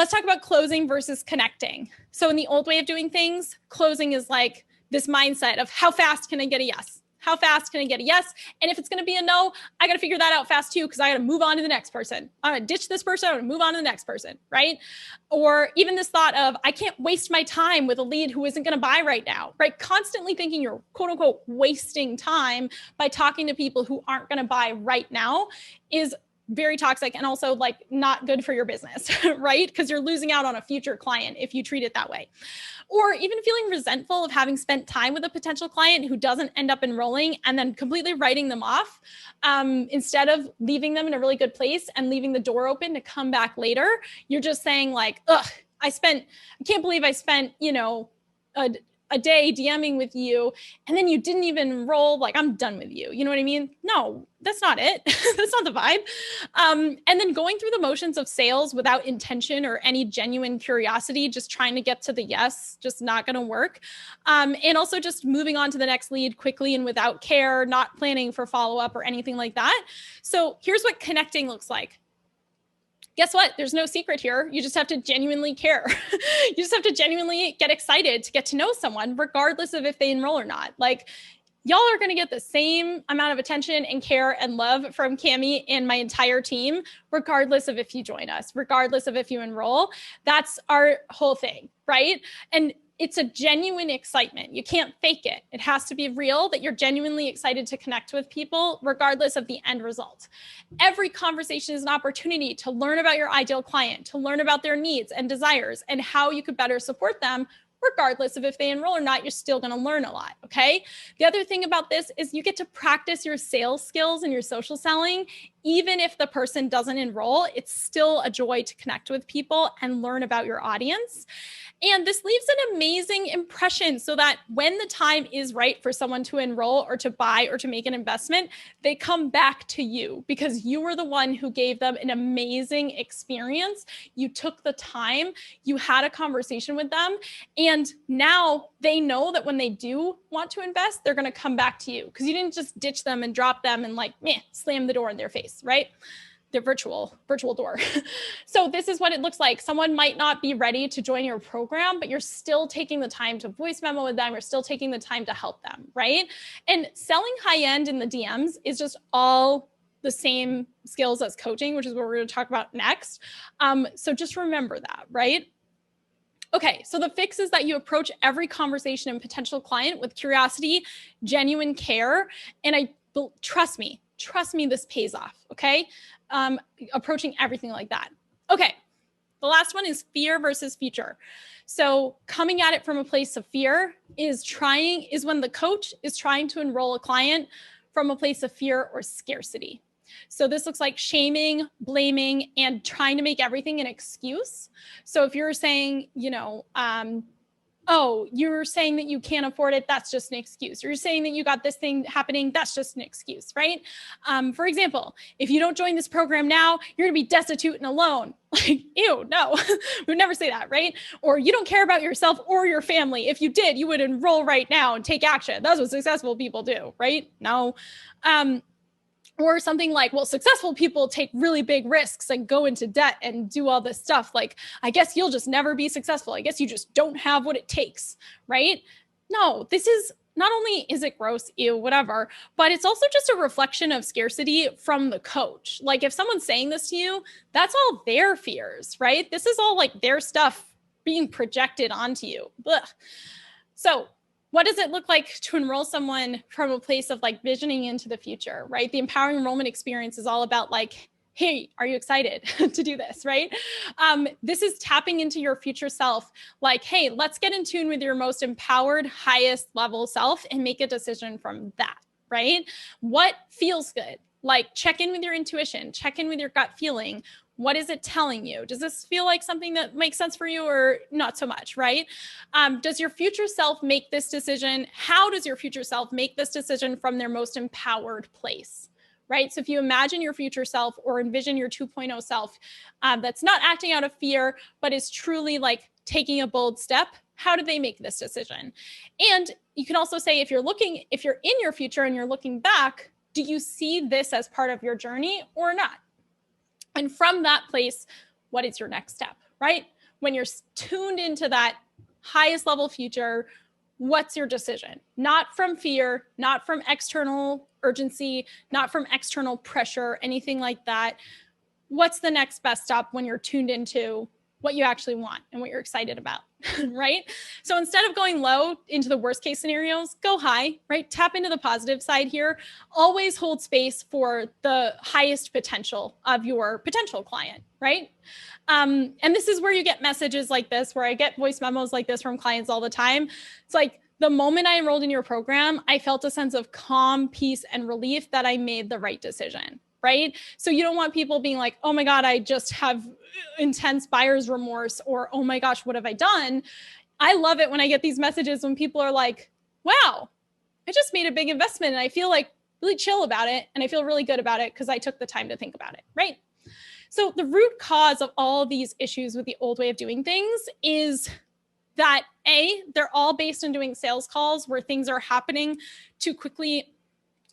let's talk about closing versus connecting. So in the old way of doing things, closing is like this mindset of how fast can I get a yes? How fast can I get a yes? And if it's going to be a no, I got to figure that out fast too, because I got to move on to the next person. I'm going to ditch this person. I'm going to move on to the next person, right? Or even this thought of, I can't waste my time with a lead who isn't going to buy right now, right? Constantly thinking you're quote unquote wasting time by talking to people who aren't going to buy right now is very toxic and also like not good for your business, right? Because you're losing out on a future client if you treat it that way. Or even feeling resentful of having spent time with a potential client who doesn't end up enrolling and then completely writing them off instead of leaving them in a really good place and leaving the door open to come back later. You're just saying like, ugh, I can't believe I spent, a day DMing with you and then you didn't even enroll, like I'm done with you. You know what I mean? No, that's not it. That's not the vibe. And then going through the motions of sales without intention or any genuine curiosity, just trying to get to the yes, just not going to work. And also just moving on to the next lead quickly and without care, not planning for follow-up or anything like that. So here's what connecting looks like. Guess what? There's no secret here. You just have to genuinely care. You just have to genuinely get excited to get to know someone, regardless of if they enroll or not. Like, y'all are going to get the same amount of attention and care and love from Cami and my entire team, regardless of if you join us, regardless of if you enroll. That's our whole thing, right? And it's a genuine excitement. You can't fake it. It has to be real that you're genuinely excited to connect with people, regardless of the end result. Every conversation is an opportunity to learn about your ideal client, to learn about their needs and desires and how you could better support them. Regardless of if they enroll or not, you're still going to learn a lot, okay? The other thing about this is you get to practice your sales skills and your social selling. Even if the person doesn't enroll, it's still a joy to connect with people and learn about your audience. And this leaves an amazing impression so that when the time is right for someone to enroll or to buy or to make an investment, they come back to you because you were the one who gave them an amazing experience. You took the time, you had a conversation with them, and now they know that when they do want to invest, they're going to come back to you because you didn't just ditch them and drop them and like, meh, slam the door in their face, right? The virtual door. So this is what it looks like. Someone might not be ready to join your program, but you're still taking the time to voice memo with them. You're still taking the time to help them, right? And selling high end in the DMs is just all the same skills as coaching, which is what we're going to talk about next. So just remember that, right? Okay, so the fix is that you approach every conversation and potential client with curiosity, genuine care, and trust me, this pays off, okay? Approaching everything like that. Okay, the last one is fear versus future. So coming at it from a place of fear is when the coach is trying to enroll a client from a place of fear or scarcity. So this looks like shaming, blaming, and trying to make everything an excuse. So if you're saying, oh, you're saying that you can't afford it, that's just an excuse. Or you're saying that you got this thing happening, that's just an excuse, right? For example, if you don't join this program now, you're gonna be destitute and alone. Like, ew, no, we would never say that, right? Or you don't care about yourself or your family. If you did, you would enroll right now and take action. That's what successful people do, right? No. Or something like, well, successful people take really big risks and go into debt and do all this stuff. Like, I guess you'll just never be successful. I guess you just don't have what it takes, right? No, this is not only is it gross, ew, whatever, but it's also just a reflection of scarcity from the coach. Like if someone's saying this to you, that's all their fears, right? This is all like their stuff being projected onto you. Ugh. So what does it look like to enroll someone from a place of like visioning into the future, right? The empowering enrollment experience is all about like, hey, are you excited to do this, right? This is tapping into your future self. Like, hey, let's get in tune with your most empowered, highest level self and make a decision from that, right? What feels good? Like check in with your intuition, check in with your gut feeling. What is it telling you? Does this feel like something that makes sense for you or not so much, right? Does your future self make this decision? How does your future self make this decision from their most empowered place, right? So if you imagine your future self or envision your 2.0 self that's not acting out of fear, but is truly like taking a bold step, how do they make this decision? And you can also say, if you're in your future and you're looking back, do you see this as part of your journey or not? And from that place, what is your next step, right? When you're tuned into that highest level future, what's your decision? Not from fear, not from external urgency, not from external pressure, anything like that. What's the next best step when you're tuned into what you actually want and what you're excited about, right? So instead of going low into the worst case scenarios, go high, right? Tap into the positive side here. Always hold space for the highest potential of your potential client, right? And this is where you get messages like this, where I get voice memos like this from clients all the time. It's like, the moment I enrolled in your program, I felt a sense of calm, peace, and relief that I made the right decision, right? So you don't want people being like, oh my God, I just have intense buyer's remorse, or oh my gosh, what have I done? I love it when I get these messages when people are like, wow, I just made a big investment and I feel like really chill about it. And I feel really good about it because I took the time to think about it, right? So the root cause of all of these issues with the old way of doing things is that they're all based on doing sales calls where things are happening too quickly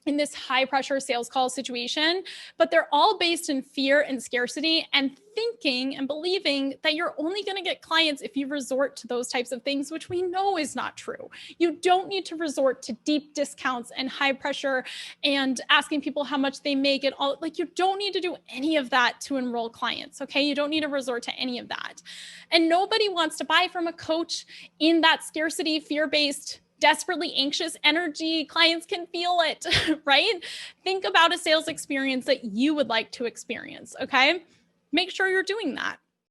in this high pressure sales call situation, but they're all based in fear and scarcity and thinking and believing that you're only going to get clients if you resort to those types of things, which we know is not true. You don't need to resort to deep discounts and high pressure and asking people how much they make and all. Like, you don't need to do any of that to enroll clients. Okay. You don't need to resort to any of that. And nobody wants to buy from a coach in that scarcity, fear-based, desperately anxious energy. Clients can feel it, right? Think about a sales experience that you would like to experience, okay? Make sure you're doing that.